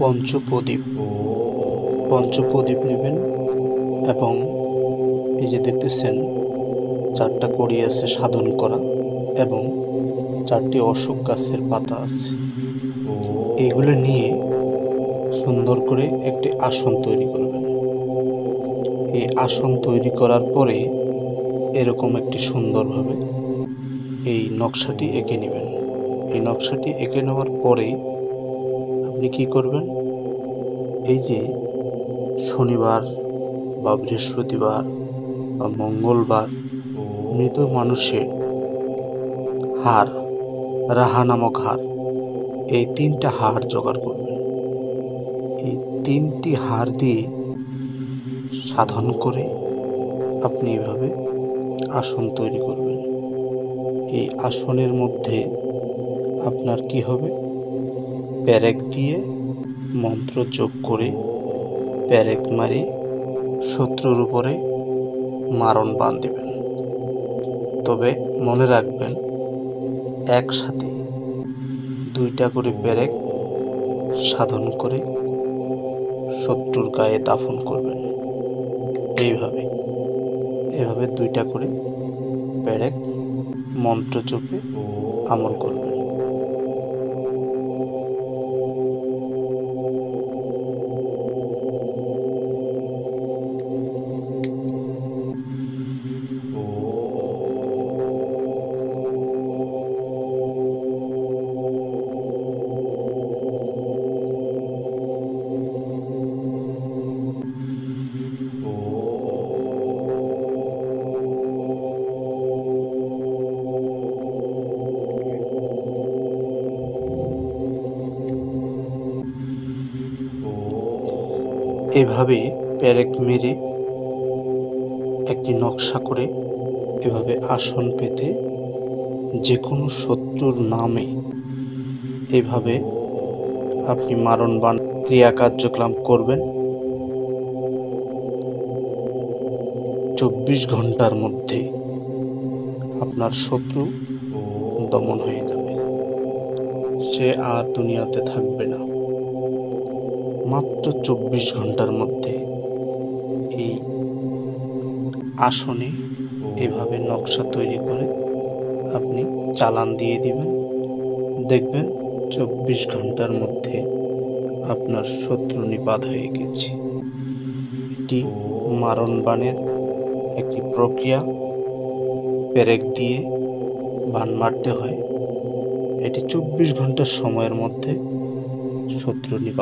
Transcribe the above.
পঞ্চপ্রদীপ নেবেন এবং এই যে দেখতেছেন 4টা কড়ি আছে সাধন করা এবং 4টি অশোক গাছের পাতা আছে। এগুলো নিয়ে সুন্দর করে একটি আসন তৈরি করবেন। এই আসন তৈরি করার পরে এরকম একটি সুন্দরভাবে এই নকশাটি এঁকে নেবেন। এই নকশাটি এঁকে নেওয়ার পরে আপনি কি করবেন, এই যে শনিবার বা বৃহস্পতিবার বা মঙ্গলবার মৃত মানুষের হাড়, রাহা নামক হাড়, এই 3টা হাড় জোগাড় করবেন। এই 3টি হাড় দিয়ে সাধন করে আপনি এভাবে আসন তৈরি করবেন। এই আসনের মধ্যে আপনার কি হবে, প্যারেক দিয়ে মন্ত্র জপ করে প্যারেক মারি শত্রুর উপরে মারণ বান দেবেন। তবে মনে রাখবেন, একসাথে 2টা করে প্যারেক সাধন করে শত্রুর গায়ে দাফন করবেন। এভাবে 2টা করে প্যারেক মন্ত্র জপে আমল করবেন। এভাবে প্যারেক মেরে একটি নকশা করে এভাবে আসন পেতে যে কোনো শত্রুর নামে এভাবে আপনি মারণ বান ক্রিয়া কার্যক্রম করবেন। 24 ঘন্টার মধ্যে আপনার শত্রু দমন হয়ে যাবে, সে আর দুনিয়াতে থাকবে না। মাত্র 24 ঘন্টার মধ্যে এই আসনে এভাবে নকশা তৈরি করে আপনি চালান দিয়ে দিবেন। দেখবেন 24 ঘন্টার মধ্যে আপনার শত্রু নিপাত হয়ে গেছে। এটি মারণ বানের একটি প্রক্রিয়া। পেরেক দিয়ে বান মারতে হয়। এটি 24 ঘন্টার সময়ের মধ্যে শত্রু নিপাত